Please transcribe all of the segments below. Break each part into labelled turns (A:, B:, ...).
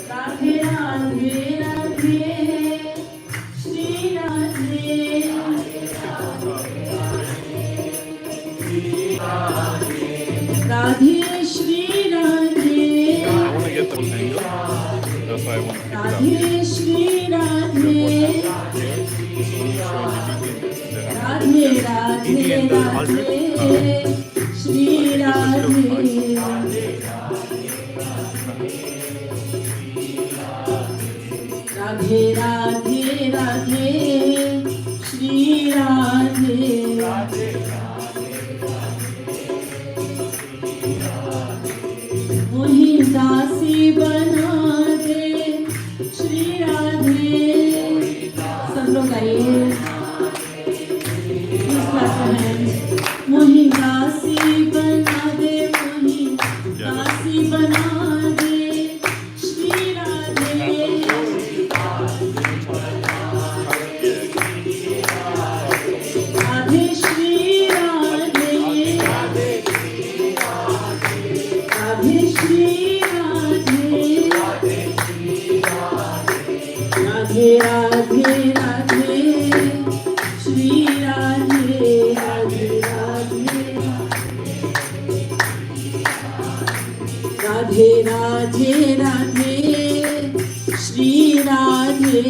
A: Radhe Radhe Radhe Shri Radhe Radhe Shri Radhe
B: I want to get the whole angle. That's why I want to pick it up.
A: Radhe Shri Radhe Radhe Radhe Radhe Shri Radhe Radhe Radhe Radhe Shri Radhe मोहि दासी बना दे श्री राधे सब लोग आइए मोहि दासी बना दे मोहि दासी बना दे Shri Radhe Radhe Shri Radhe Radhe Shri Radhe Radhe Radhe Radhe Shri Radhe Radhe Radhe Radhe Radhe Shri Radhe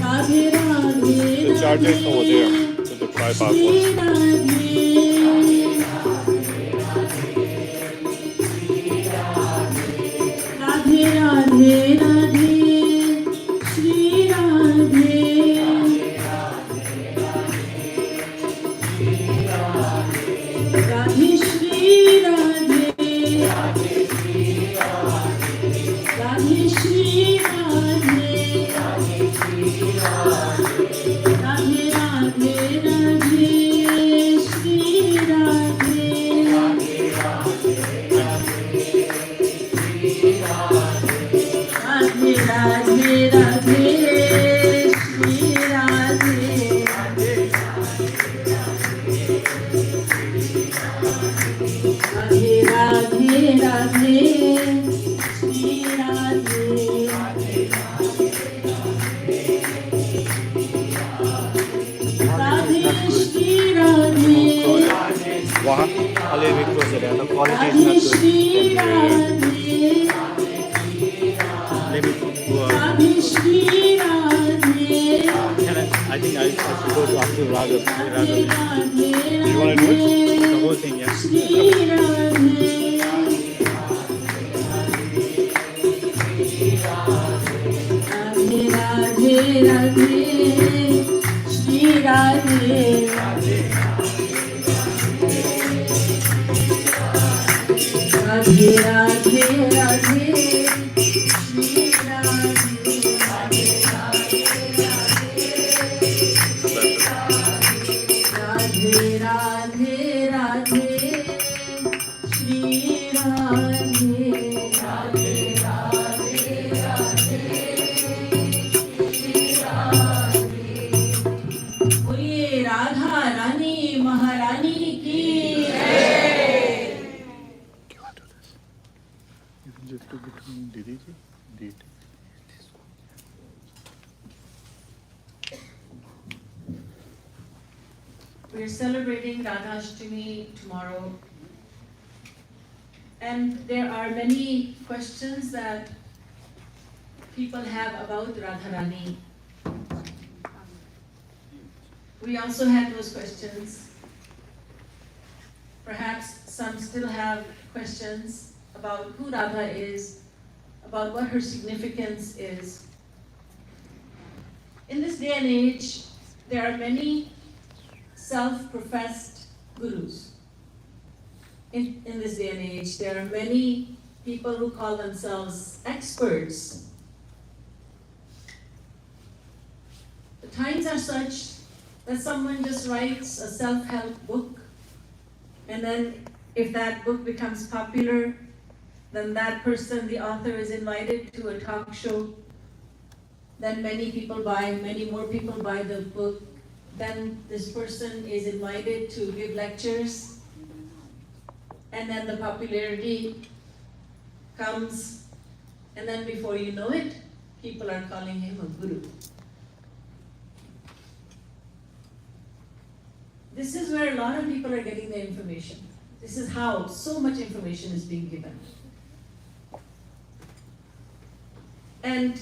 A: Radhe Radhe
B: The charger is over there. So the tripod was.
A: Radhe Radhe Radhe Shri Radhe Radhe Shri Radhe Radhe Shri Radhe Radhe Radhe Radhe Shri Radhe Radhe Radhe Radhe Shri Radhe Radhe Radhe Radhe Shri Radhe Radhe Shri Radhe
B: Wah,
C: Only because the quality
A: Radhe
C: is
A: Shri
C: not
A: Radhe
C: good. Let me go out.
A: Radhe Shri Radhe
C: I think I should go to after Radha.
A: Radhe Radhe
B: you want to do it?
C: The whole thing, yeah.
A: Shri Radhe Radhe Radhe Radhe Shri Radhe Radhe Radhe Radhe Shri Radhe Radhe Radhe Radhe Shri Radhe Radhe बोलिए राधा रानी महारानी की
B: You want to do this? You can just do between Didi ji. Didi.
A: We're celebrating Radhashtami tomorrow, and there are many questions that people have about Radharani. We also had those questions. Perhaps some still have questions about who Radha is, about what her significance is. In this day and age, there are many self-professed gurus. In this day and age, there are many people who call themselves experts. The times are such that someone just writes a self-help book, and then if that book becomes popular, then that person, the author, is invited to a talk show. Then many more people buy the book. Then this person is invited to give lectures. and then the popularity comes, and then before you know it, people are calling him a guru. This is where a lot of people are getting their information. This is how so much information is being given. And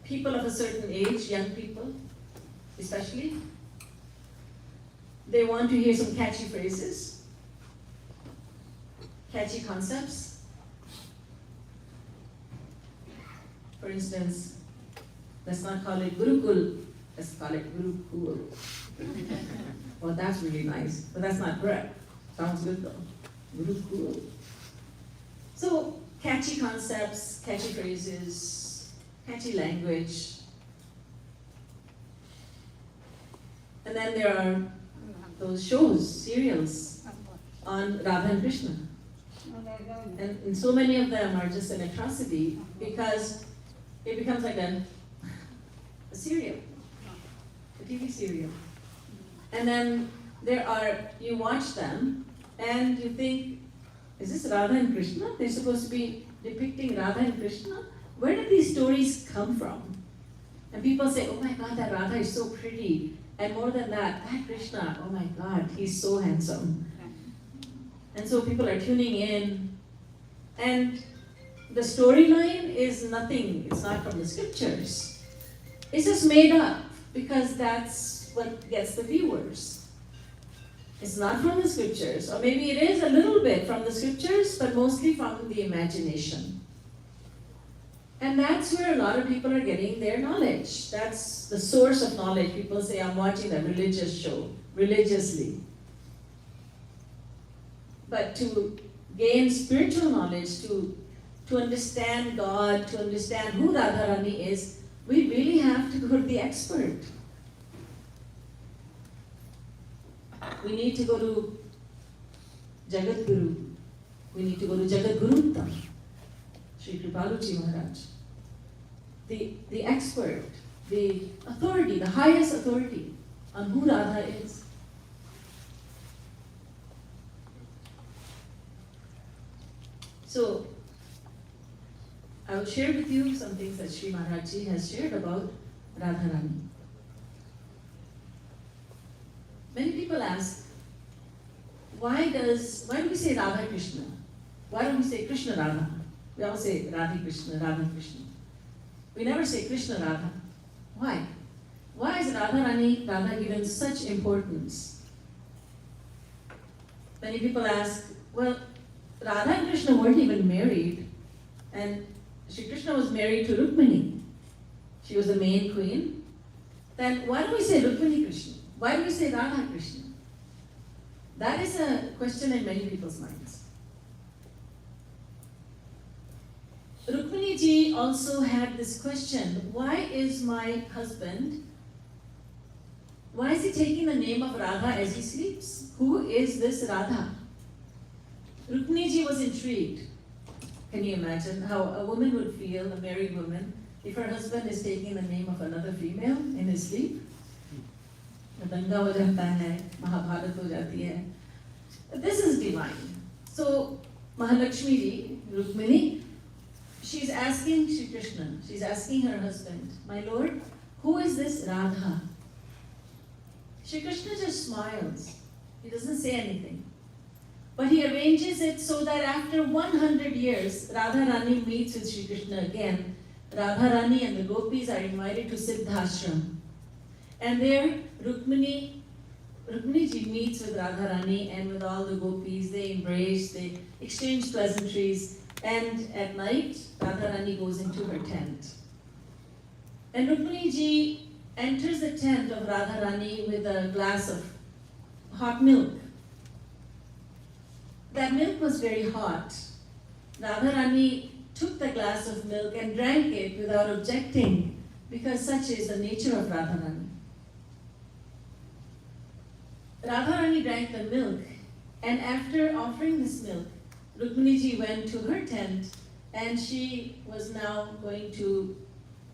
A: people of a certain age, young people especially, they want to hear some catchy phrases, catchy concepts. For instance, let's not call it Gurukul, let's call it Gurukul. Well, that's really nice, but that's not correct. Sounds good though. Gurukul. So, catchy concepts, catchy phrases, catchy language. And then there are those shows, serials on Radha and Krishna. And so many of them are just an atrocity because it becomes like a serial, a TV serial. And then you watch them and you think, is this Radha and Krishna? They're supposed to be depicting Radha and Krishna? Where did these stories come from? And people say, oh my God, that Radha is so pretty. And more than that Krishna, oh my God, he's so handsome. And so people are tuning in. And the storyline is nothing, it's not from the scriptures. It's just made up because that's what gets the viewers. It's not from the scriptures, or maybe it is a little bit from the scriptures, but mostly from the imagination. And that's where a lot of people are getting their knowledge. That's the source of knowledge. People say, I'm watching a religious show, religiously. But to gain spiritual knowledge, to understand God, to understand who Radharani is, we really have to go to the expert. We need to go to Jagat Guru. We need to go to Jagat Gurutta, Shri Kripalu Maharaj. The expert, the authority, the highest authority on who Radha is. So, I will share with you some things that Shri Maharaj Ji has shared about Radharani. Many people ask, why do we say Radha Krishna? Why don't we say Krishna Radha? We all say Radha Krishna, Radha Krishna. We never say Krishna Radha. Why? Why is Radha given such importance? Many people ask, well, Radha and Krishna weren't even married, and Shri Krishna was married to Rukmini. She was the main queen. Then why do we say Rukmini Krishna? Why do we say Radha Krishna? That is a question in many people's minds. Rukmini ji also had this question, why is my husband, why is he taking the name of Radha as he sleeps? Who is this Radha? Rukmini ji was intrigued. Can you imagine how a woman would feel, a married woman, if her husband is taking the name of another female in his sleep? Danga ho jata hai, Mahabharat ho jati hai. This is divine. So Mahalakshmi ji, Rukmini, she's asking Shri Krishna, she's asking her husband, my lord, who is this Radha? Shri Krishna just smiles. He doesn't say anything. But he arranges it so that after 100 years, Radharani meets with Shri Krishna again. Radharani and the gopis are invited to Siddhashram. And there, Rukmini ji meets with Radharani and with all the gopis. They embrace, they exchange pleasantries. And at night, Radharani goes into her tent. And Rukmini ji enters the tent of Radharani with a glass of hot milk. That milk was very hot. Radharani took the glass of milk and drank it without objecting, because such is the nature of Radharani. Radharani drank the milk, and after offering this milk, Rukmini ji went to her tent, and she was now going to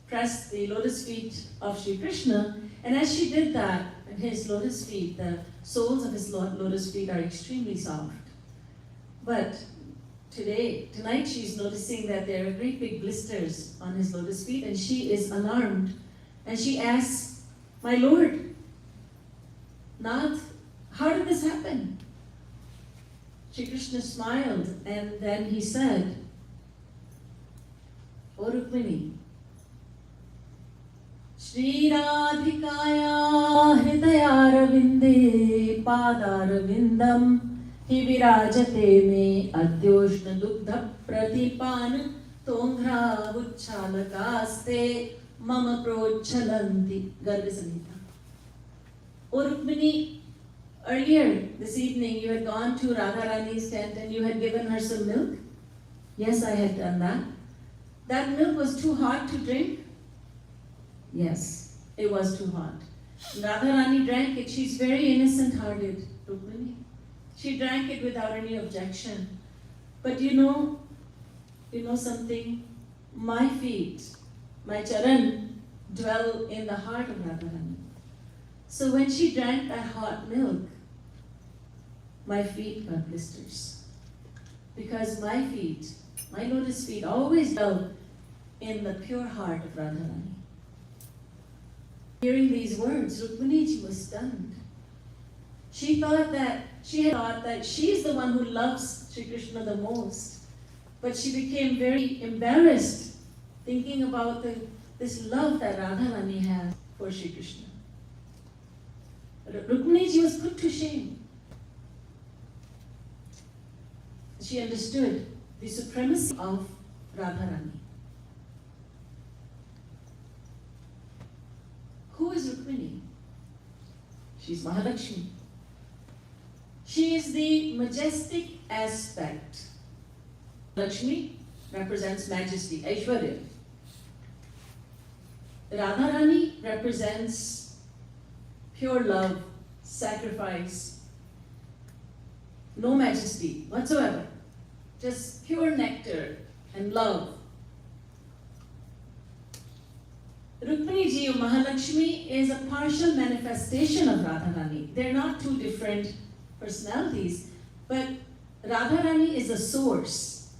A: press the lotus feet of Shri Krishna. And as she did that, and his lotus feet, the soles of his lotus feet are extremely soft. But tonight she's noticing that there are great big blisters on his lotus feet, and she is alarmed. And she asks, "My Lord, Nath, how did this happen?" Shri Krishna smiled, and then he said, "O Rukmini, Shri Radhikaya Hridayarvinde Padarvindam Hi Virajate Me Adyoshna Dugdha Pratipan Tonghra Vuchalakaste Mama Prochalanti." Garga Samhita. O Rukmini, earlier this evening you had gone to Radharani's tent and you had given her some milk. Yes, I had done that. That milk was too hot to drink? Yes, it was too hot. Radharani drank it. She's very innocent-hearted, Rukmini. She drank it without any objection. But you know something? My feet, my charan, dwell in the heart of Radharani. So when she drank that hot milk, my feet got blisters. Because my feet, my lotus feet, always dwell in the pure heart of Radharani. Hearing these words, Rukminiji was stunned. She had thought that she's the one who loves Shri Krishna the most. But she became very embarrassed thinking about this love that Radharani has for Shri Krishna. Rukminiji was put to shame. She understood the supremacy of Radharani. Who is Rukmini? She's Mahalakshmi. She is the majestic aspect. Lakshmi represents majesty, Aishwarya. Radharani represents pure love, sacrifice, no majesty whatsoever, just pure nectar and love. Rukmini ji, Mahalakshmi, is a partial manifestation of Radharani. They're not two different personalities, but Radharani is a source,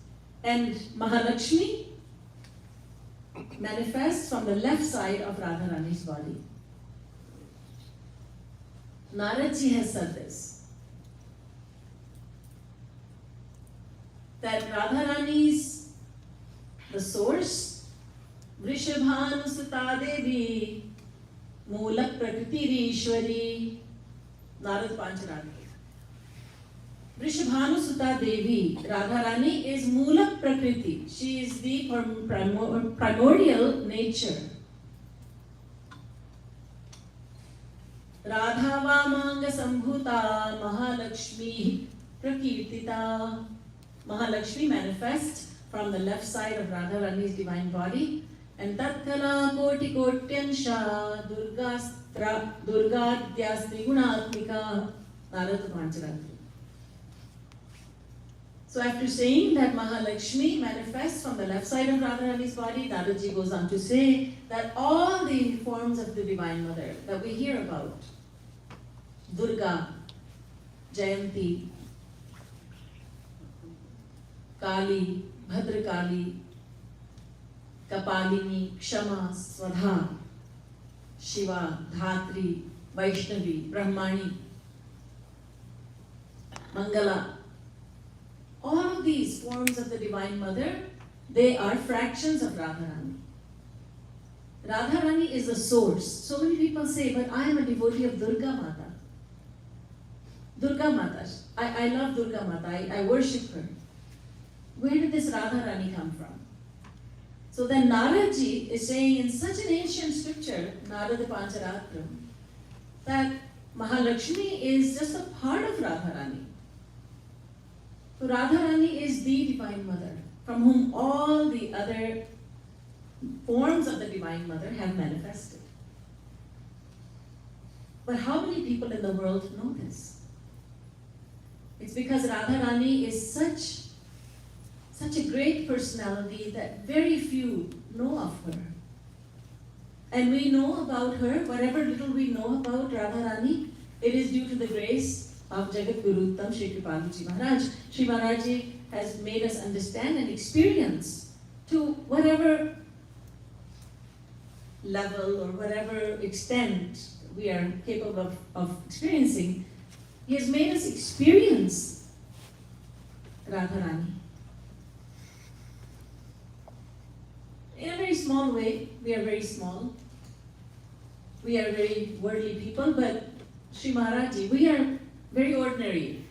A: and Mahalakshmi manifests from the left side of Radharani's body. Naradji has said this, that Radharani's the source, Vrishabhanusata Devi, Mulak Prakriti Ishwari, Narad Pancharatma. Vrishabhanusata Devi, Radharani, is Mulak Prakriti. She is the primordial nature. Radhavamanga Sambhuta Mahalakshmi Prakirtita. Mahalakshmi manifests from the left side of Radharani's divine body. And Tatkala Koti Kotyansha Durgadyasti Gunatmika Narad Pancharatma. So after saying that Mahalakshmi manifests from the left side of Radharani's body, Naradji goes on to say that all the forms of the Divine Mother that we hear about, Durga, Jayanti, Kali, Bhadrakali, Kapalini, Kshama, Swadha, Shiva, Dhatri, Vaishnavi, Brahmani, Mangala, all of these forms of the Divine Mother, they are fractions of Radharani. Radharani is the source. So many people say, but I am a devotee of Durga Mata. Durga Mata. I love Durga Mata. I worship her. Where did this Radharani come from? So then Naradji is saying in such an ancient scripture, Narada Pancharatma, that Mahalakshmi is just a part of Radharani. So Radharani is the Divine Mother, from whom all the other forms of the Divine Mother have manifested. But how many people in the world know this? It's because Radharani is such a great personality that very few know of her. And we know about her, whatever little we know about Radharani, it is due to the grace of Jagat Guru Uttam Shri Kripalu Maharaj. Shri Maharaj has made us understand and experience to whatever level or whatever extent we are capable of experiencing. He has made us experience Radharani. In a very small way, we are very small. We are very worldly people, but Shri Maharaj, we are very ordinary.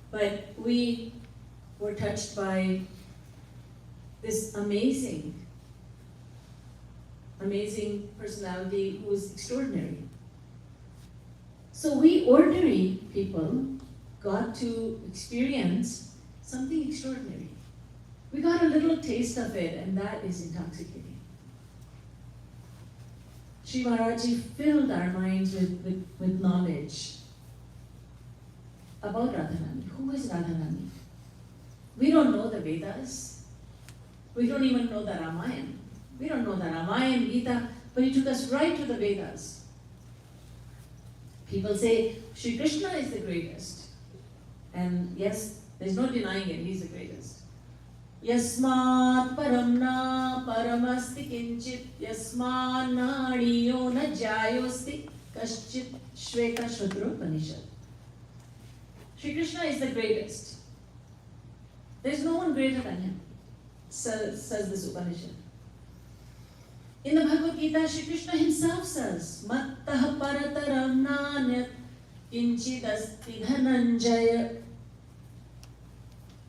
A: But we were touched by this amazing personality who is extraordinary. So we ordinary people got to experience something extraordinary. We got a little taste of it, and that is intoxicating. Shri Maharaj filled our minds with knowledge about Radharani. Who is Radharani? We don't know the Vedas. We don't even know the Ramayana. We don't know the Ramayana, Gita, but he took us right to the Vedas. People say, Shri Krishna is the greatest. And yes, there's no denying it, he's the greatest. Yasmat paramna paramasti kinchit yasman nadiyo na jayosti kaschit shveta shudro panishad. Shri Krishna is the greatest. There's no one greater than him, says this Upanishad. In the Bhagavad Gita, Shri Krishna himself says, Mattah parataram nanyat kinchidasti dhananjaya.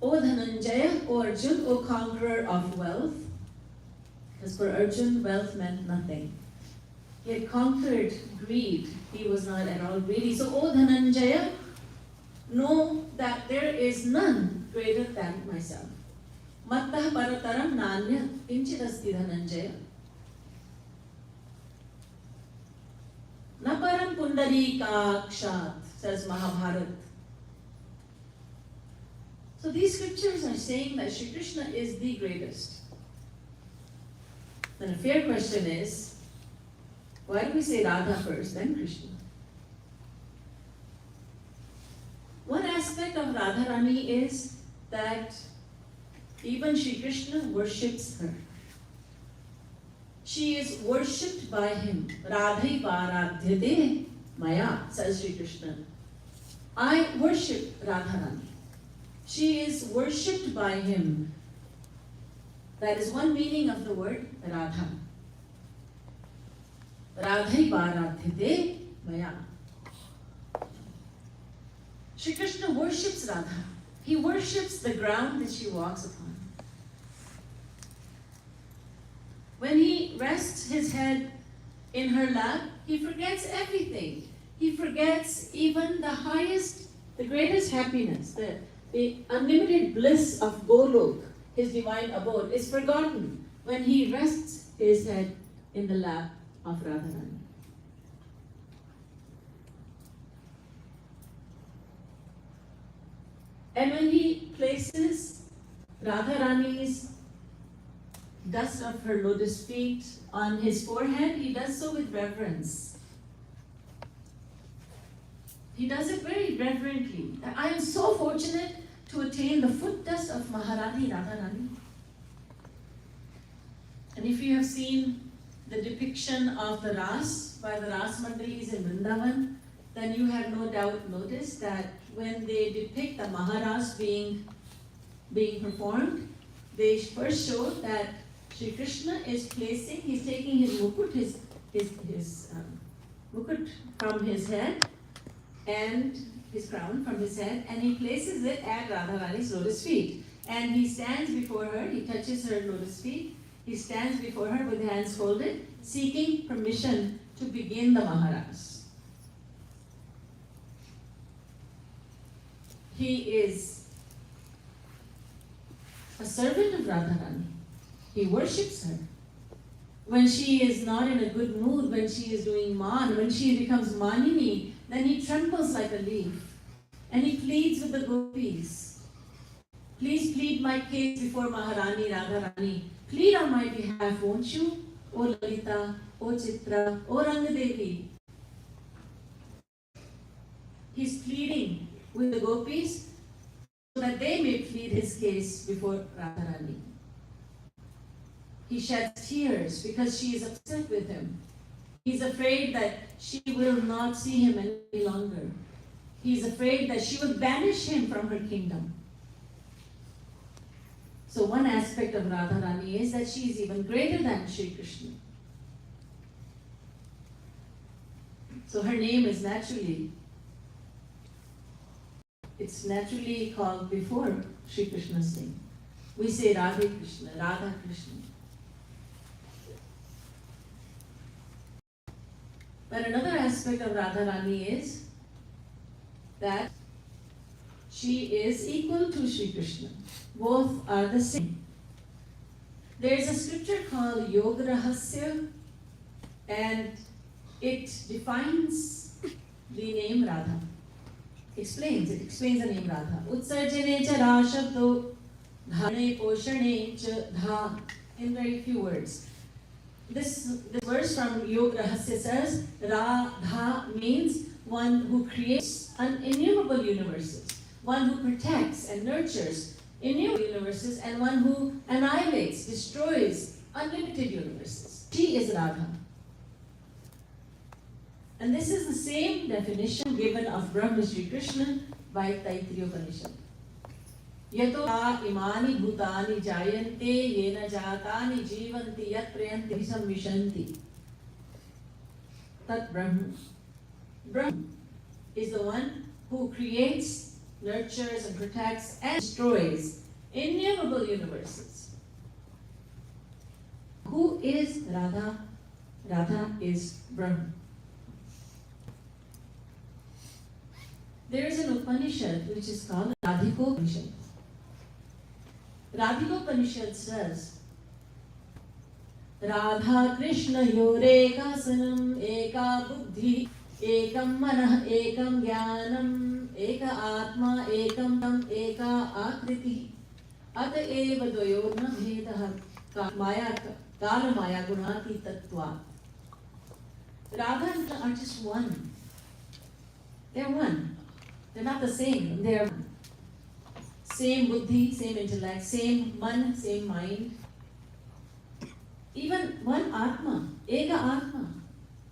A: O Dhananjaya, O Arjun, O conqueror of wealth. Because for Arjun, wealth meant nothing. He had conquered greed. He was not at all greedy. So, O Dhananjaya, know that there is none greater than myself. Mattah parataram nanya kinchidasti dhananjaya. Naparam pundarikakshat, says Mahabharata. So these scriptures are saying that Shri Krishna is the greatest. Then a fair question is, why do we say Radha first, then Krishna? One aspect of Radharani is that even Shri Krishna worships her. She is worshipped by him. Radhai varadhyate maya, says Shri Krishna. I worship Radharani. She is worshipped by him. That is one meaning of the word Radha. Radhai varadhyate maya. Shri Krishna worships Radha. He worships the ground that she walks upon. When he rests his head in her lap, he forgets everything. He forgets even the highest, the greatest happiness, the unlimited bliss of Golok, his divine abode, is forgotten when he rests his head in the lap of Radharani. And when he places Radharani's dust of her lotus feet on his forehead, he does so with reverence. He does it very reverently. I am so fortunate to attain the foot dust of Maharani Radharani. And if you have seen the depiction of the Ras by the Ras Mandalis in Vrindavan, then you have no doubt noticed that when they depict the Maharas being performed, they first show that Shri Krishna is placing, he's taking his mukut, his mukut from his head and his crown from his head, and he places it at Radharani's lotus feet. And he stands before her, he touches her lotus feet, he stands before her with hands folded, seeking permission to begin the Maharas. He is a servant of Radharani. He worships her. When she is not in a good mood, when she is doing man, when she becomes manini, then he trembles like a leaf. And he pleads with the gopis. Please plead my case before Maharani Radharani. Plead on my behalf, won't you? O Lalita, O Chitra, O Rang Devi. He's pleading with the gopis so that they may plead his case before Radharani. He sheds tears because she is upset with him. He's afraid that she will not see him any longer. He's afraid that she will banish him from her kingdom. So one aspect of Radharani is that she is even greater than Shri Krishna. So her name is naturally called before Shri Krishna's name. We say Radhe Krishna, Radha Krishna. But another aspect of Radharani is that she is equal to Shri Krishna. Both are the same. There is a scripture called Yoga Rahasya, and it defines the name Radha. It explains the name Radha. Utsarjane cha ra shabdo dhane poshane cha dha. In very few words. This verse from Yoga Rahasya says, Radha means one who creates innumerable universes, one who protects and nurtures innumerable universes, and one who annihilates, destroys unlimited universes. She is Radha. And this is the same definition given of Brahma Shri Krishna by Taittiriya Upanishad. Yato imani bhutani jayante yena jatani jivanti yat prayanti samvishanti. Tat Brahma. Brahma is the one who creates, nurtures, and protects and destroys innumerable universes. Who is Radha? Radha is Brahma. There is an Upanishad which is called Radhika Upanishad. Radhika Upanishad says, Radha Krishna Yoreka Sanam Eka Buddhi Ekam Manah Ekam Jnanam Eka Atma Ekam Tam Eka Akriti Ata Eva Dvayorna Bhedah Maya Kala Maya Gunati Tattva. Radha and Krishna are just one. They're one. They're not the same. They're same buddhi, same intellect, same man, same mind. Even one atma, eka atma.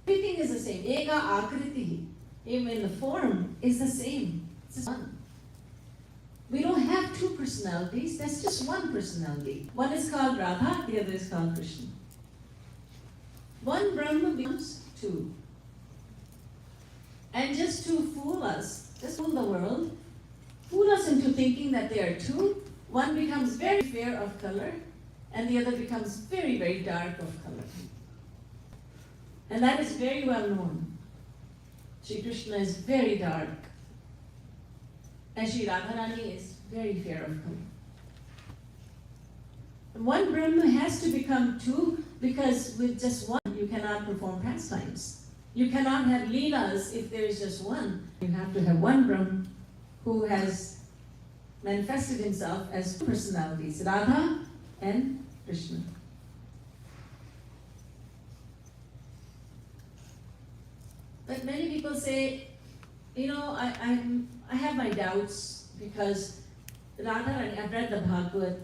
A: Everything is the same. Eka akriti. Even the form is the same. It's just one. We don't have two personalities. That's just one personality. One is called Radha, the other is called Krishna. One Brahma becomes two. And just to fool us, just fool the world, fool us into thinking that they are two, one becomes very fair of color and the other becomes very, very dark of color. And that is very well known. Shri Krishna is very dark and Shri Radharani is very fair of color. And one Brahma has to become two because with just one you cannot perform pastimes. You cannot have leelas if there is just one. You have to have one Brahma who has manifested himself as two personalities, Radha and Krishna. But many people say, I have my doubts because Radharani, I've read the Bhagavad,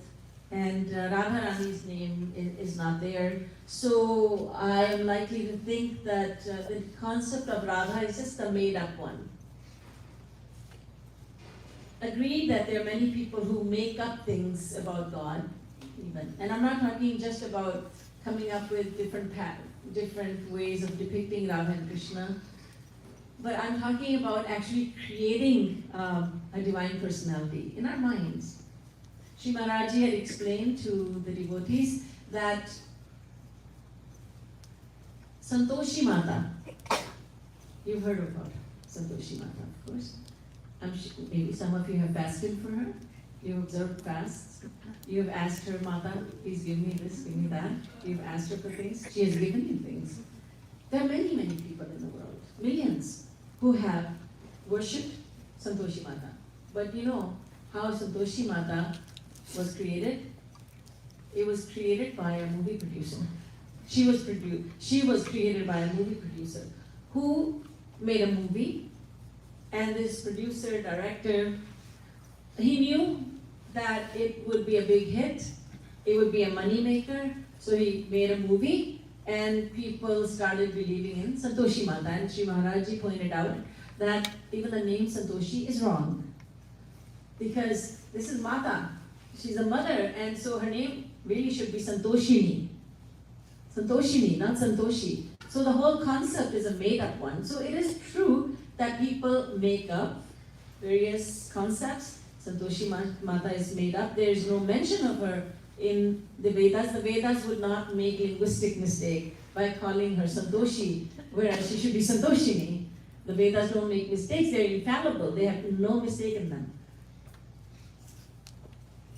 A: and Radharani's name is not there. So I am likely to think that the concept of Radha is just a made-up one. Agreed that there are many people who make up things about God, even. And I'm not talking just about coming up with different ways of depicting Radha and Krishna, but I'm talking about actually creating a divine personality in our minds. Shri Maharaj had explained to the devotees that Santoshi Mata, you've heard about Santoshi Mata, of course. I'm sure maybe some of you have fasted for her. You've observed fasts. You have asked her, Mata, please give me this, give me that. You've asked her for things. She has given you things. There are many, many people in the world, millions, who have worshipped Santoshi Mata. But you know how Santoshi Mata was created? It was created by a movie producer. She was created by a movie producer who made a movie, and this producer, director, he knew that it would be a big hit, it would be a money maker, so he made a movie, and people started believing in Santoshi Mata. And Shri Maharaj pointed out that even the name Santoshi is wrong, because this is Mata, she's a mother, and so her name really should be Santoshini. Santoshini, not Santoshi. So the whole concept is a made-up one. So it is true that people make up various concepts. Santoshi Mata is made up. There is no mention of her in the Vedas. The Vedas would not make linguistic mistake by calling her Santoshi, whereas she should be Santoshini. The Vedas don't make mistakes. They're infallible. They have no mistake in them.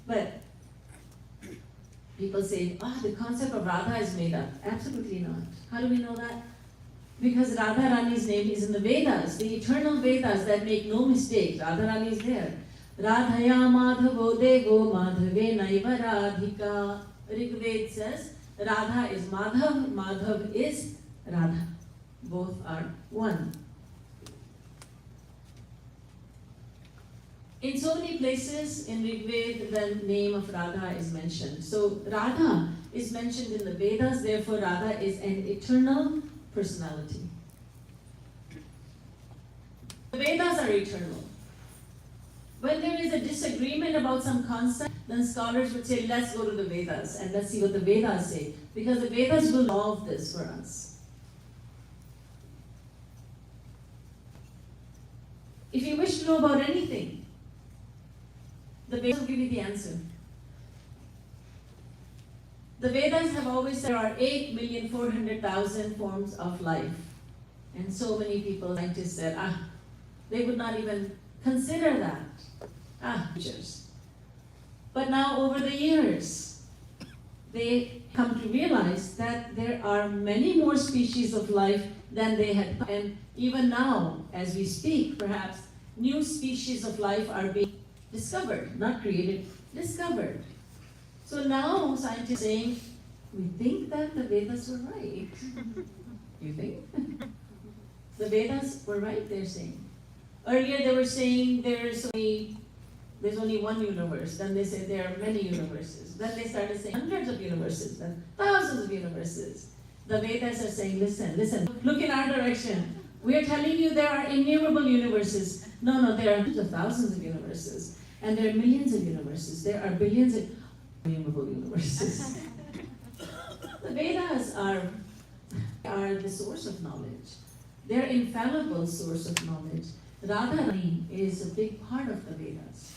A: But people say, the concept of Radha is made up. Absolutely not. How do we know that? Because Radharani's name is in the Vedas, the eternal Vedas that make no mistakes. Radharani is there. Radhaya Madhavo Devo Madhave Naiva Radhika. Rigved says, Radha is Madhav, Madhav is Radha. Both are one. In so many places in Rigved, the name of Radha is mentioned. So Radha is mentioned in the Vedas, therefore Radha is an eternal personality. The Vedas are eternal. When there is a disagreement about some concept, then scholars would say, let's go to the Vedas and let's see what the Vedas say, because the Vedas will solve this for us. If you wish to know about anything, the Vedas will give you the answer. The Vedas have always said there are 8,400,000 forms of life. And so many people, scientists said, they would not even consider that. Creatures. But now over the years, they come to realize that there are many more species of life than they had. And even now, as we speak, perhaps, new species of life are being discovered, not created, discovered. So now scientists are saying, we think that the Vedas were right. You think? The Vedas were right, they're saying. Earlier they were saying there's only one universe. Then they said there are many universes. Then they started saying hundreds of universes, then thousands of universes. The Vedas are saying, listen, look in our direction. We are telling you there are innumerable universes. No, there are hundreds of thousands of universes. And there are millions of universes. There are billions of innumerable universes. The Vedas are the source of knowledge. They're infallible source of knowledge. Radharani is a big part of the Vedas.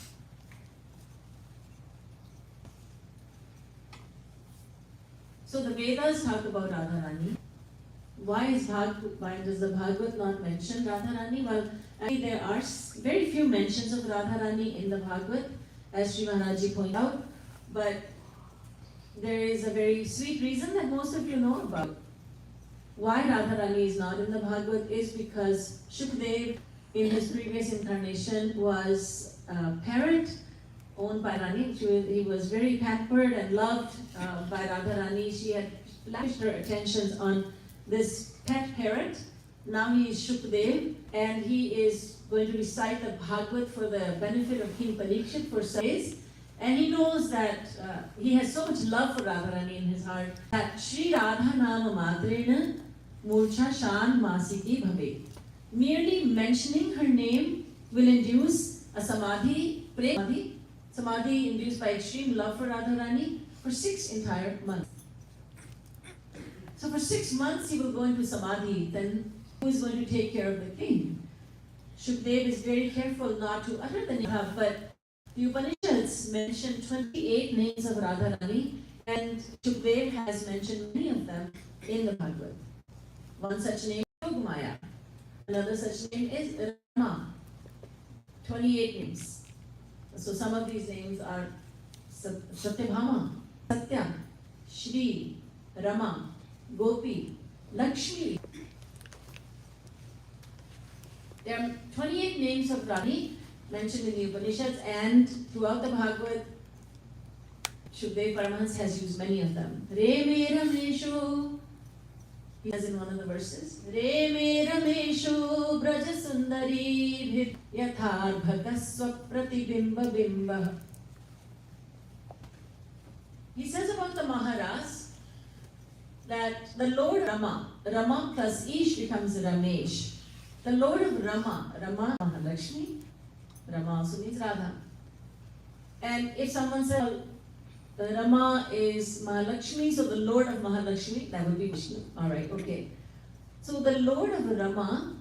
A: So the Vedas talk about Radharani. Why does the Bhagavad not mention Radharani? Well, actually there are very few mentions of Radharani in the Bhagavad, as Shri Maharaj pointed out, but there is a very sweet reason that most of you know about. Why Radharani is not in the Bhagavad is because Shukdev in his previous incarnation was a parrot owned by Rani. He was very pampered and loved by Radharani. She had lavished her attentions on this pet parrot. Now he is Shukdev, and he is going to recite the Bhagavad for the benefit of King Parikshit for some days. And he knows that he has so much love for Radharani in his heart that Shri Radha Nama Matrena Murcha Shan Masiti Bhave. Merely mentioning her name will induce a samadhi, samadhi induced by extreme love for Radharani for 6 entire months. So for 6 months he will go into samadhi, then who is going to take care of the king? Shukdev is very careful not to utter the name, but the Upanishads mention 28 names of Radharani, and Shukdev has mentioned many of them in the Bhagavad. One such name is Yogmaya. Another such name is Rama. 28 names. So some of these names are Satyabhama, Satya, Shri, Rama, Gopi, Lakshmi. There are 28 names of Rani mentioned in the Upanishads, and throughout the Bhagavad, Shukdev Paramahansa has used many of them. Re me Ramesho He says in one of the verses, Re me ramesho braja sundari bhir yatharbhakasva pratibimba bimba. He says about the Maharaj that the Lord Rama plus Ish becomes Ramesh. The Lord of Rama Mahalakshmi, Rama also means Radha. And if someone says the Rama is Mahalakshmi, so the Lord of Mahalakshmi, that would be Vishnu. Alright, okay. So the Lord of Rama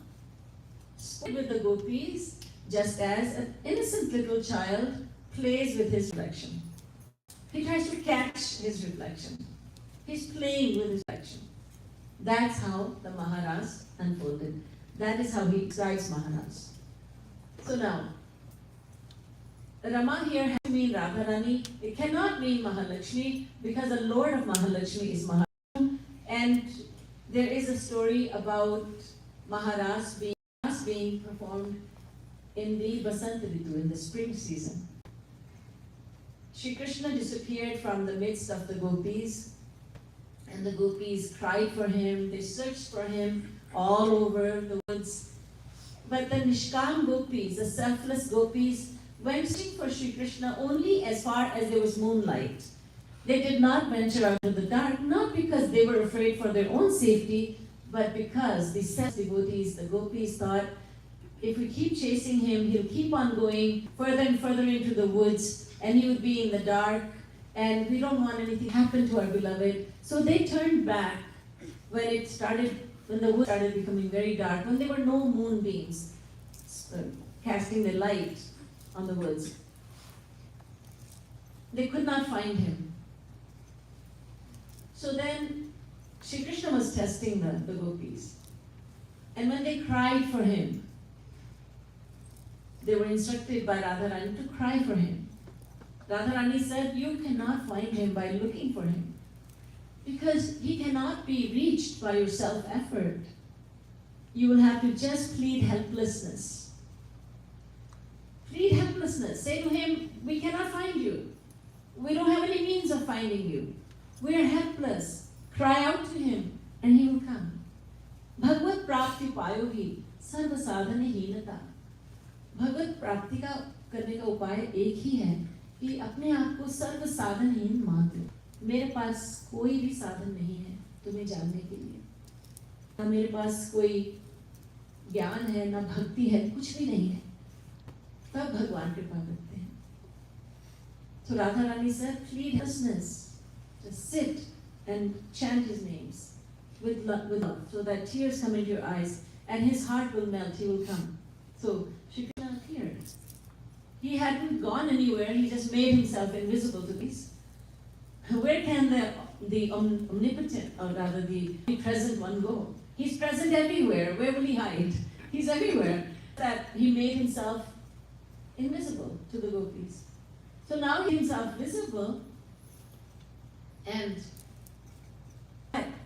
A: spoke with the gopis just as an innocent little child plays with his reflection. He tries to catch his reflection. He's playing with his reflection. That's how the Maharaj unfolded. That is how he describes Maharaj. So now, Rama here has to mean Radharani. It cannot mean Mahalakshmi because the Lord of Mahalakshmi is Maharaj. And there is a story about Maharaj being performed in the Basant Ritu, in the spring season. Shri Krishna disappeared from the midst of the gopis, and the gopis cried for him. They searched for him all over the woods. But the Nishkam gopis, the selfless gopis, went searching for Shri Krishna only as far as there was moonlight. They did not venture out into the dark, not because they were afraid for their own safety, but because the selfless devotees, the gopis, thought, if we keep chasing him, he'll keep on going further and further into the woods, and he would be in the dark, and we don't want anything to happen to our beloved. So they turned back when the woods started becoming very dark, when there were no moonbeams casting the light on the woods. They could not find him. So then Shri Krishna was testing the gopis. And when they cried for him, they were instructed by Radharani to cry for him. Radharani said, you cannot find him by looking for him, because he cannot be reached by your self-effort. You will have to just plead helplessness. Plead helplessness. Say to him, we cannot find you. We don't have any means of finding you. We are helpless. Cry out to him and he will come. Bhagavad prapti payohi sarva sadhane hinata. भगवत प्राप्ति का करने का उपाय एक ही है कि अपने आप को सर्व साधनहीन मान लो। मेरे पास कोई भी साधन नहीं है तुम्हें जानने के लिए, ना मेरे पास कोई ज्ञान है, ना भक्ति है, कुछ भी नहीं है। तब भगवान कृपा करते हैं। So Radharani said, plead helplessness, just sit and chant his names with love, so that tears come into your eyes and his heart will melt, he will come. So Shri Krishna appeared. He hadn't gone anywhere, he just made himself invisible to these. Where can the omnipotent, or rather the present one go? He's present everywhere. Where will he hide? He's everywhere. That he made himself invisible to the gopis. So now he made himself visible, and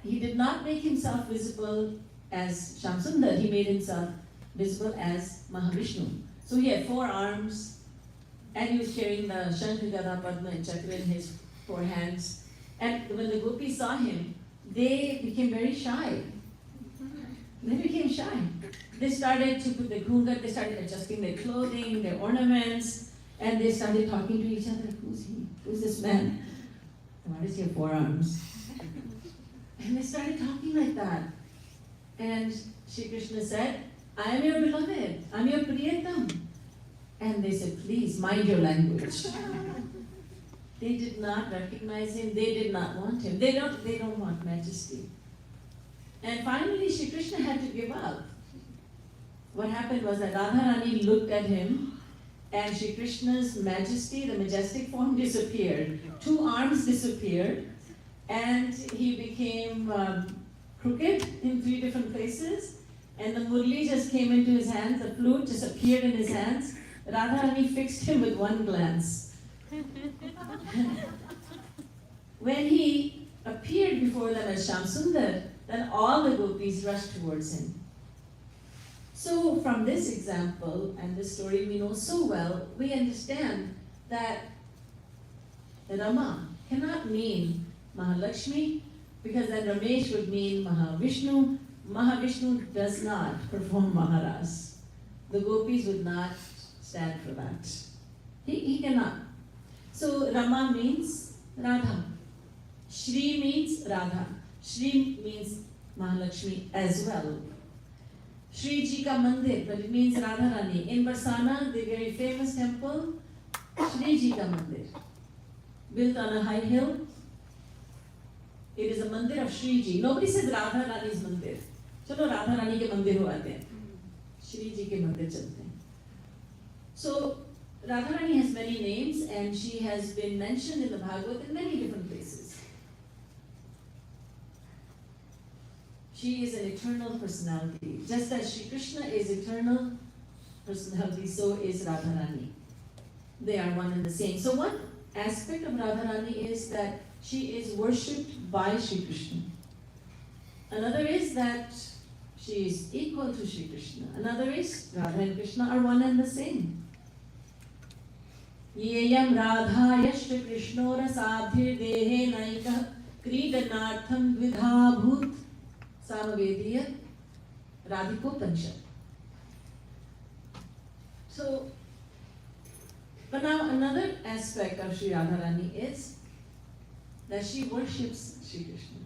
A: he did not make himself visible as Shamsundar, he made himself visible as Mahavishnu. So he had 4 arms, and he was carrying the Shankha, Gada, Padma, and Chakra in his 4 hands. And when the gopis saw him, they became very shy. They became shy. They started to put the ghungat, they started adjusting their clothing, their ornaments, and they started talking to each other. Who's he? Who's this man? Why does he have 4 arms? And they started talking like that. And Shri Krishna said, I am your beloved, I am your Priyatam. And they said, please mind your language. They did not recognize him, they did not want him. They don't want majesty. And finally Shri Krishna had to give up. What happened was that Radharani looked at him, and Shri Krishna's majesty, the majestic form, disappeared. 2 arms disappeared, and he became crooked in 3 different places. And the murli just came into his hands, the flute just appeared in his hands. Radharani fixed him with 1 glance. When he appeared before them as Shamsundar, then all the gopis rushed towards him. So from this example and this story we know so well, we understand that Rama cannot mean Mahalakshmi, because then Ramesh would mean Mahavishnu. Mahavishnu does not perform Maharas. The gopis would not stand for that. He cannot. So Rama means Radha. Shri means Radha. Shri means Mahalakshmi as well. Shri Ji ka mandir, but it means Radharani. In Barsana, the very famous temple, Shri Ji ka mandir, built on a high hill. It is a mandir of Shri Ji. Nobody said Radharani's mandir. Chalo Radharani ke mandir ho aate hain. Shri Ji ke mandir chalte hain. So Radharani has many names and she has been mentioned in the Bhagavad in many different places. She is an eternal personality. Just as Shri Krishna is eternal personality, so is Radharani. They are one and the same. So one aspect of Radharani is that she is worshipped by Shri Krishna. Another is that she is equal to Shri Krishna. Another is Radha and Krishna are one and the same. Yeyam Radha Yashra Krishnora Sadhir Dehe Naika Kridanartham Vidha Bhut Samavediya Radhikopanishad. So, but now another aspect of Sri Radharani is that she worships Shri Krishna.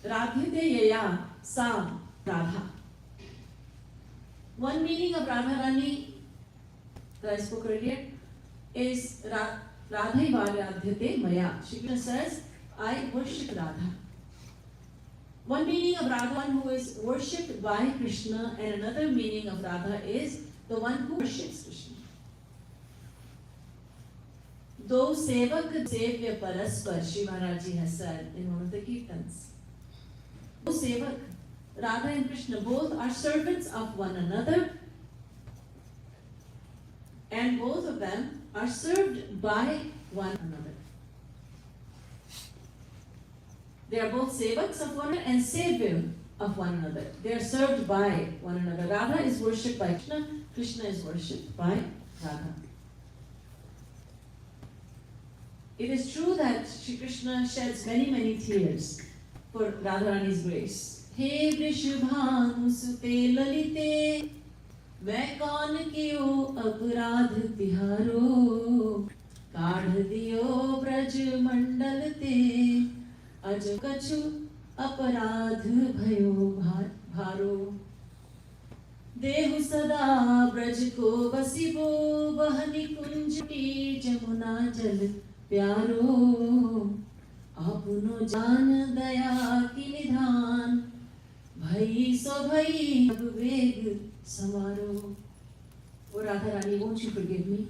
A: Radhyate Yaya Sa Radha. One meaning of Radharani that I spoke earlier is Radhaiva Radhyate Maya. Shri Krishna says, I worship Radha. One meaning of Radha, one who is worshipped by Krishna, and another meaning of Radha is the one who worships Krishna. Do sevak sevya paraspar, Shri Maharaj ji has said in one of the kirtans. Do sevak, Radha and Krishna both are servants of one another, and both of them are served by one another. They are both sevaks of one another and sevya of one another. They are served by one another. Radha is worshipped by Krishna, Krishna is worshipped by Radha. It is true that Shri Krishna sheds many, many tears for Radharani's grace. He Vrishabhanu Sute Lalite, मैं कौन कियो अपराध तिहारो, काढ़ दियो ब्रज मंडल ते, अज कछु अपराध भयो भारो. देहु सदा ब्रज को बसिबो, बहनी कुंज की जमुना जल प्यारो. आपनो जान दया की निधान, भई सो भई अब वेग समारो. O Radharani, won't you forgive me?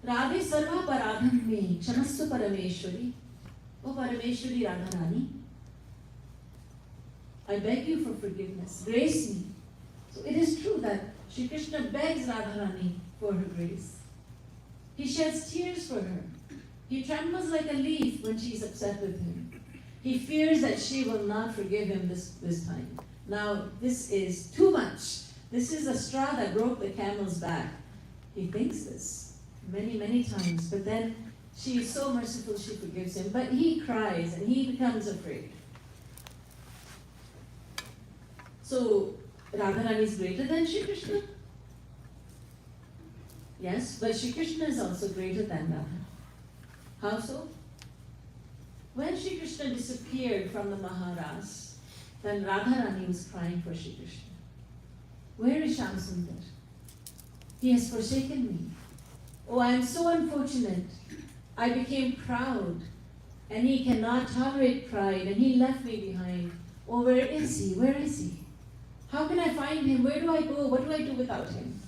A: Radhe sarva paradham me, kshamasthu parameshwari. O Parameshwari Radharani, I beg you for forgiveness. Grace me. So it is true that Shri Krishna begs Radharani for her grace. He sheds tears for her. He trembles like a leaf when she is upset with him. He fears that she will not forgive him this time. Now, this is too much. This is a straw that broke the camel's back. He thinks this many, many times, but then she is so merciful, she forgives him. But he cries and he becomes afraid. So, Radharani is greater than Shri Krishna? Yes, but Shri Krishna is also greater than Radha. How so? When Shri Krishna disappeared from the Maharas, then Radharani was crying for Shri Krishna. Where is Shamsundar? He has forsaken me. Oh, I am so unfortunate. I became proud, and he cannot tolerate pride, and he left me behind. Oh, where is he? Where is he? How can I find him? Where do I go? What do I do without him?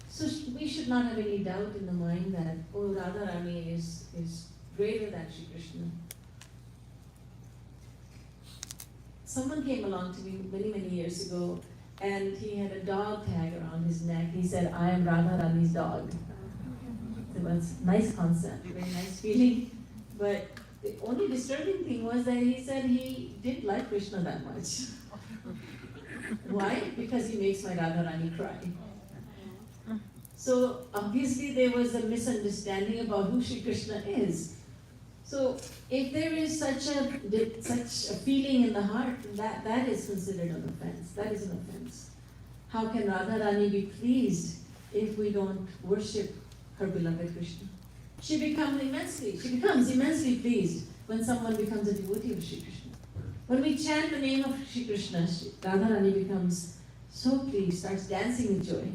A: So we should not have any doubt in the mind that, oh, Radharani is greater than Shri Krishna. Someone came along to me many, many years ago, and he had a dog tag around his neck. He said, I am Radharani's dog. It was a nice concept, very nice feeling. But the only disturbing thing was that he said he didn't like Krishna that much. Why? Because he makes my Radharani cry. So obviously there was a misunderstanding about who Shri Krishna is. So if there is such a feeling in the heart, that is considered an offense. That is an offense. How can Radharani be pleased if we don't worship her beloved Krishna? She becomes immensely pleased when someone becomes a devotee of Shri Krishna. When we chant the name of Shri Krishna, Radharani becomes so pleased, starts dancing with joy.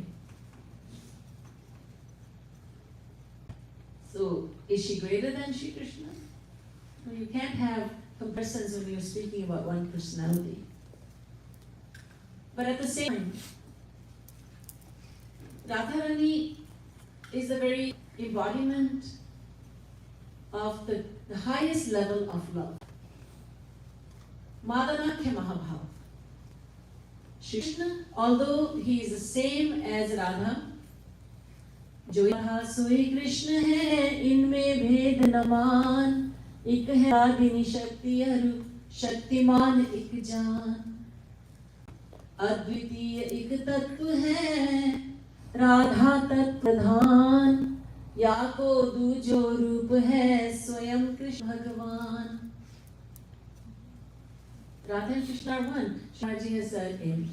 A: So, is she greater than Shri Krishna? No, you can't have comparisons when you're speaking about one personality. But at the same time, Radharani is the very embodiment of the highest level of love. Madhanakya Mahabhav. Shri Krishna, although he is the same as Radha, जो यहाँ सोई कृष्ण है इनमें भेद न मान एक है आदिनी शक्ति अरु शक्तिमान एक जान अद्वितीय एक तत्व है राधा तत्व प्रधान या को दूजो रूप है स्वयं कृष्ण भगवान. Radha and Krishna are one. Maharaj has said in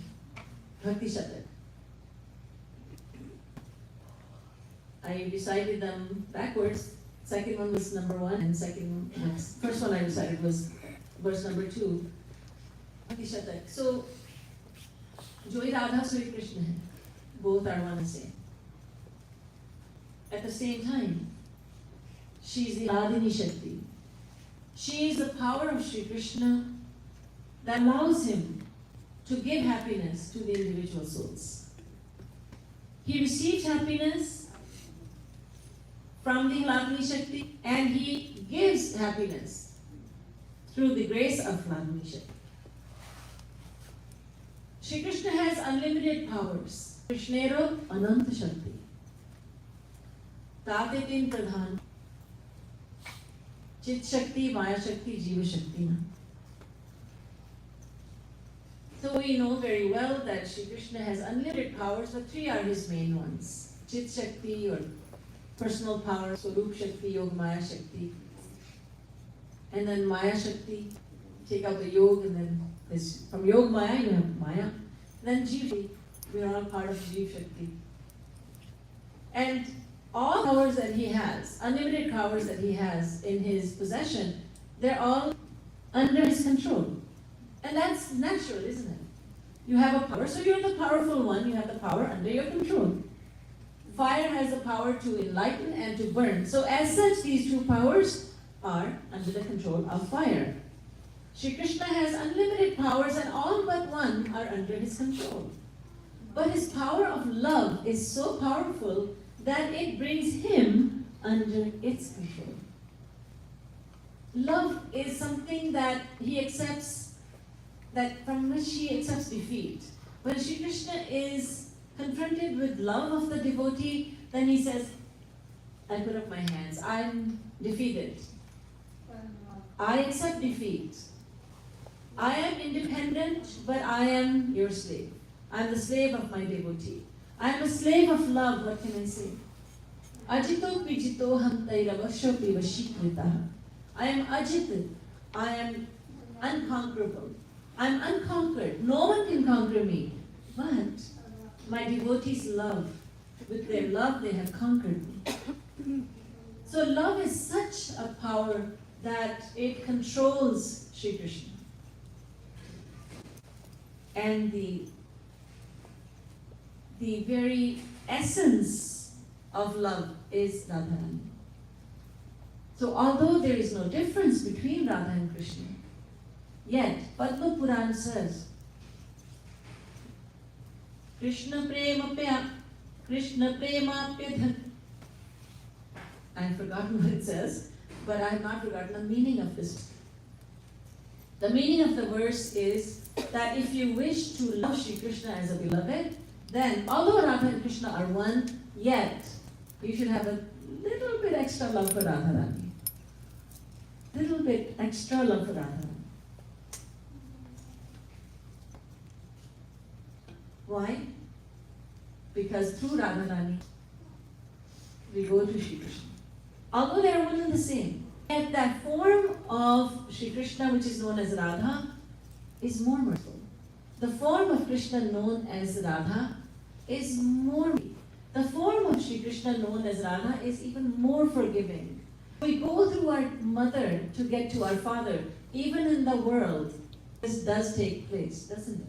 A: Bhakti Shatak. I recited them backwards. Second one was number 1 and first one I recited was verse number 2. Bhakti Shatak. So, Joy Radha Sri Krishna hai. Both are one and same. At the same time, she is the Adini Shakti. She is the power of Shri Krishna that allows him to give happiness to the individual souls. He receives happiness from the Hladini Shakti and he gives happiness through the grace of Hladini Shakti. Shri Krishna has unlimited powers. Krishnero Ananta Shakti. Tate Tin Pradhan. Chit Shakti, Maya Shakti, Jiva Shakti. So we know very well that Shri Krishna has unlimited powers, but 3 are his main ones. Chit Shakti or personal power, Swarup Shakti, Yoga Maya Shakti. And then Maya Shakti, take out the Yoga and then from Yoga Maya you have Maya. Then Jiva Shakti, we are all part of Jiva Shakti. And all powers that he has, unlimited powers that he has in his possession, they're all under his control. And that's natural, isn't it? You have a power, so you're the powerful one, you have the power under your control. Fire has the power to enlighten and to burn. So as such, these 2 powers are under the control of fire. Shri Krishna has unlimited powers and all but 1 are under his control. But his power of love is so powerful that it brings him under its control. Love is something that he accepts, that from which he accepts defeat. When Shri Krishna is confronted with love of the devotee, then he says, I put up my hands, I'm defeated. I accept defeat. I am independent, but I am your slave. I am the slave of my devotee. I am a slave of love, what can I say? Ajito pijito ham tairavasho pivashikrita. I am ajit. I am unconquerable. I am unconquered. No one can conquer me. But my devotees love. With their love, they have conquered me. So love is such a power that it controls Shri Krishna. And the very essence of love is Radharani. So although there is no difference between Radha and Krishna, yet Padma Purana says, Krishna premapya dhan. I've forgotten what it says, but I have not forgotten the meaning of this. The meaning of the verse is that if you wish to love Shri Krishna as a beloved, then although Radha and Krishna are one, yet you should have a little bit extra love for Radharani. Little bit extra love for Radharani. Why? Because through Radharani, we go to Shri Krishna. Although they are one and the same. Yet that form of Shri Krishna, which is known as Radha, is more merciful. The form of Krishna known as Radha is more. The form of Shri Krishna known as Radha is even more forgiving. We go through our mother to get to our father. Even in the world, this does take place, doesn't it?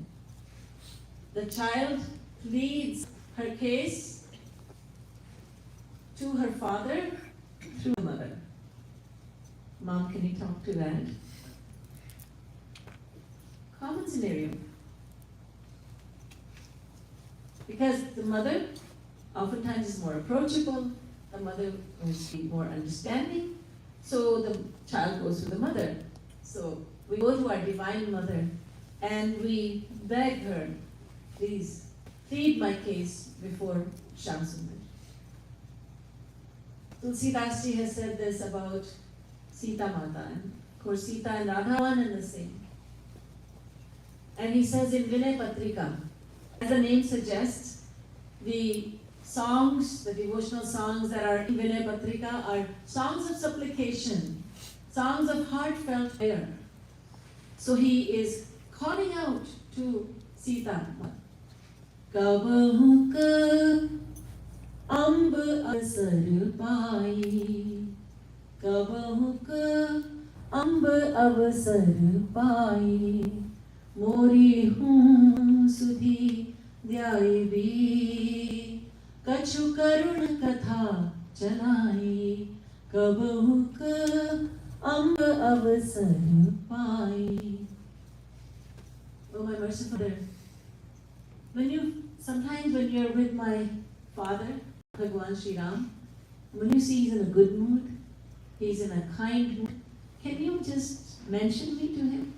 A: The child pleads her case to her father through the mother. Mom, can you talk to that? Common scenario. Because the mother oftentimes is more approachable, the mother is more understanding, so the child goes to the mother. So we go to our Divine Mother and we beg her, please, plead my case before Shamsundar. Tulsidas ji has said this about Sita Mata, and of course Sita and Radha are one and the same. And he says in Vinay Patrika, as the name suggests, the songs, the devotional songs that are in Vinay Patrika are songs of supplication, songs of heartfelt prayer. So he is calling out to Sita. Kabahu ka amb avasar pai, kabahu ka amb avasar pai, mori hun sudhi dhyaibi, kachu karun katha chanai, kabahu ka amb avasar pai. Oh my merciful Father, sometimes when you're with my father, Bhagwan Shri Ram, when you see he's in a good mood, he's in a kind mood, can you just mention me to him?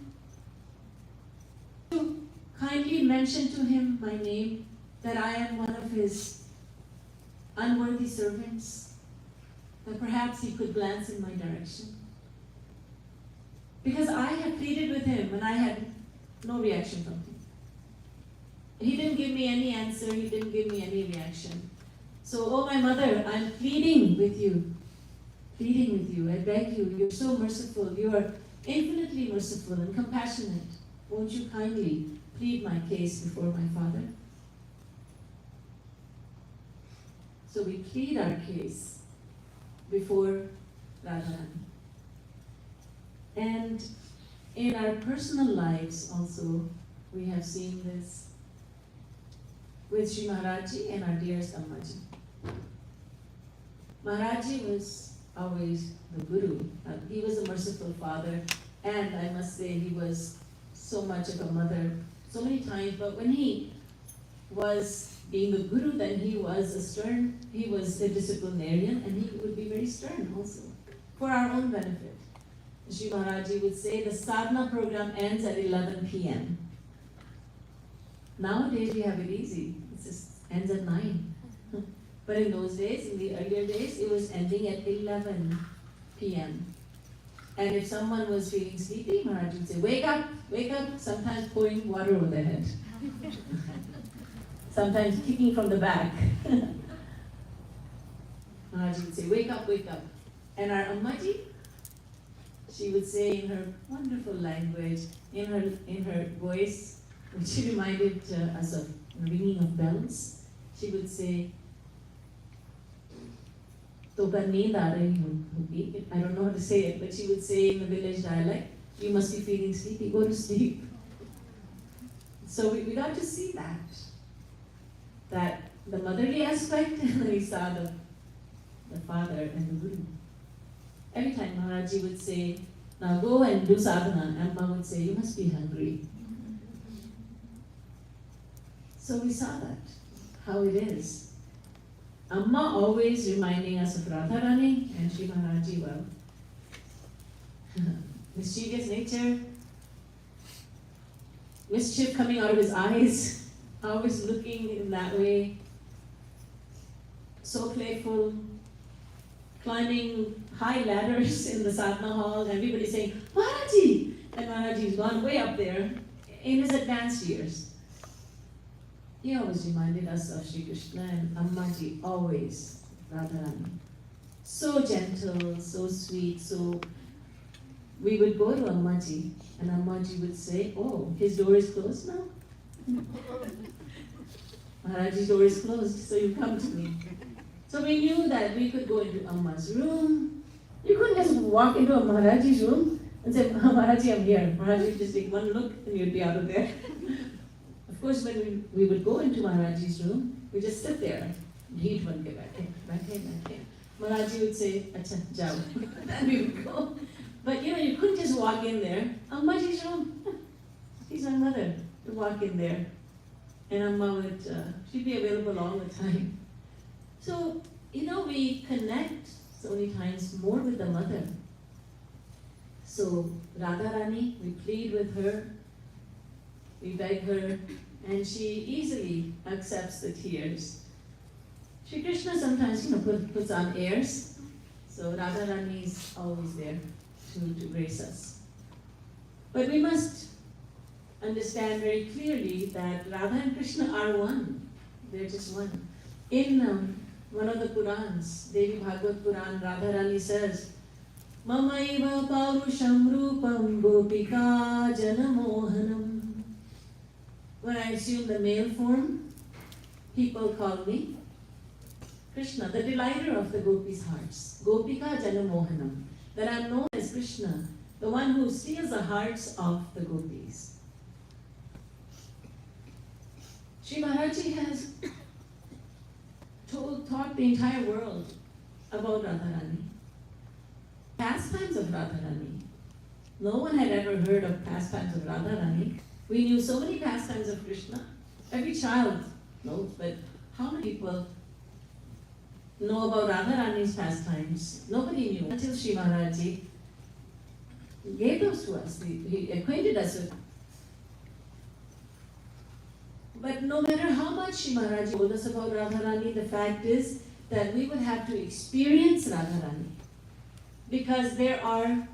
A: You kindly mention to him my name, that I am one of his unworthy servants, that perhaps he could glance in my direction. Because I had pleaded with him and I had no reaction from him. He didn't give me any answer, he didn't give me any reaction. So, oh my mother, I'm pleading with you. Pleading with you, I beg you, you're so merciful, you are infinitely merciful and compassionate. Won't you kindly plead my case before my father? So we plead our case before Radharani. And in our personal lives also, we have seen this with Shri Maharajji and our dearest Ammaji. Maharajji was always the Guru. He was a merciful father, and I must say he was so much of a mother so many times, but when he was being the Guru, then he was a disciplinarian, and he would be very stern also, for our own benefit. Shri Maharajji would say the sadhana program ends at 11 p.m. Nowadays we have it easy. It just ends at 9. But in those days, in the earlier days, it was ending at 11 p.m. And if someone was feeling sleepy, Maharaj would say, wake up, sometimes pouring water over their head. Sometimes kicking from the back. Maharaj would say, wake up. And our Ammaji, she would say in her wonderful language, in her voice, which reminded us of ringing of bells, she would say, "Toka neend aa rahi hogi." I don't know how to say it, but she would say in the village dialect, "You must be feeling sleepy, go to sleep." So we got to see that the motherly aspect, and then we saw the father and the Guru. Every time Maharajji would say, "Now go and do sadhana," Amma would say, "You must be hungry." So we saw that, how it is. Amma always reminding us of Radharani and Shri Maharajji, well, mischievous nature, mischief coming out of his eyes, always looking in that way, so playful, climbing high ladders in the sadhana hall, everybody saying, "Maharajji!" And Maharajji's gone way up there in his advanced years. He always reminded us of Shri Krishna, and Ammaji always Radharani. So gentle, so sweet, so we would go to Ammaji and Ammaji would say, oh, his door is closed now? Maharaj's door is closed, so you come to me. So we knew that we could go into Amma's room. You couldn't just walk into a Maharaj's room and say, Maharaji, I'm here. Maharaj would just take one look and you'd be out of there. Of course, when we would go into Maharaj's room, we just sit there. He'd one get back in. Maharaji would say, Acha, jao. Then we would go. But you couldn't just walk in there. Ammaji's room. She's my mother. To walk in there. And Amma would, she'd be available all the time. So, we connect so many times more with the mother. So, Radharani, we plead with her, we beg her, and she easily accepts the tears. Shri Krishna sometimes, puts on airs. So, Radharani is always there to grace us. But we must understand very clearly that Radha and Krishna are one. They're just one. In one of the Purans, Devi Bhagavad Puran, Radharani says, Mamaiva Paurusham Rupam Gopika Janamohanam. When I assume the male form, people call me Krishna, the delighter of the gopis' hearts. Gopika Janamohanam. That I am known as Krishna, the one who steals the hearts of the gopis. Shri Maharaji has taught the entire world about Radharani. Pastimes of Radharani. No one had ever heard of pastimes of Radharani. We knew so many pastimes of Krishna. Every child knows, but how many people know about Radharani's pastimes? Nobody knew until Shri Maharaji gave those to us. He acquainted us with. But no matter how much Shri Maharaj told us about Radharani, the fact is that we would have to experience Radharani. Because there are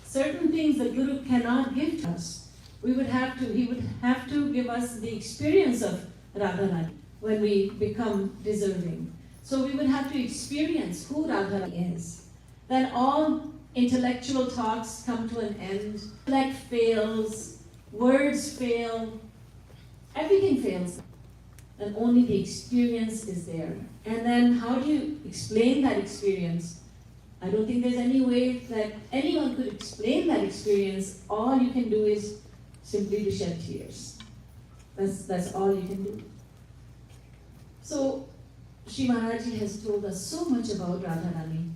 A: certain things the Guru cannot give to us. He would have to give us the experience of Radharani when we become deserving. So we would have to experience who Radharani is. Then all intellectual talks come to an end. Intellect fails, words fail, everything fails. And only the experience is there. And then how do you explain that experience? I don't think there's any way that anyone could explain that experience. All you can do is simply to shed tears. That's all you can do. So, Shri Maharaji has told us so much about Radharani.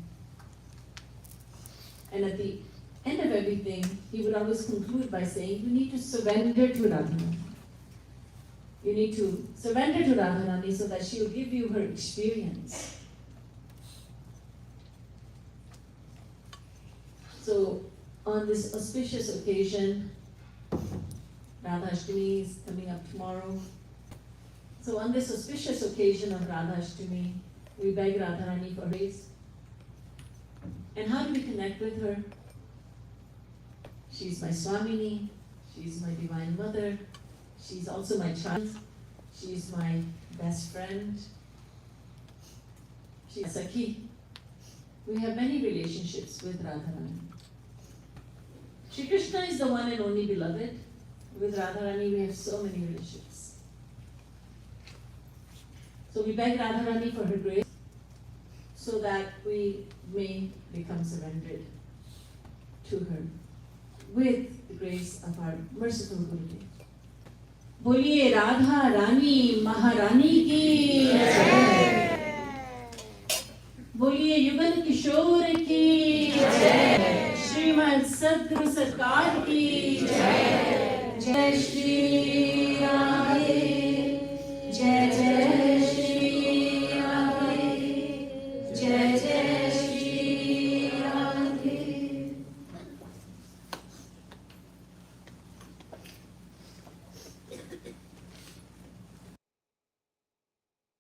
A: And at the end of everything, he would always conclude by saying, you need to surrender to Radharani. You need to surrender to Radharani so that she will give you her experience. So, on this auspicious occasion, Radhashtami is coming up tomorrow. So, on this auspicious occasion of Radhashtami, we beg Radharani for grace. And how do we connect with her? She's my Swamini, she's my Divine Mother, she's also my child, she's my best friend, she's Sakhi. We have many relationships with Radharani. Shri Krishna is the one and only beloved. With Radharani, we have so many relationships. So we beg Radharani for her grace so that we may become surrendered to her with the grace of our merciful Gurudev. Boliye Radha Rani Maharani ki jai. Boliye Yugal Kishore ki jai. Srimad Sadguru Sarkar ki jai. Jai Shri Radhe. Jai Jai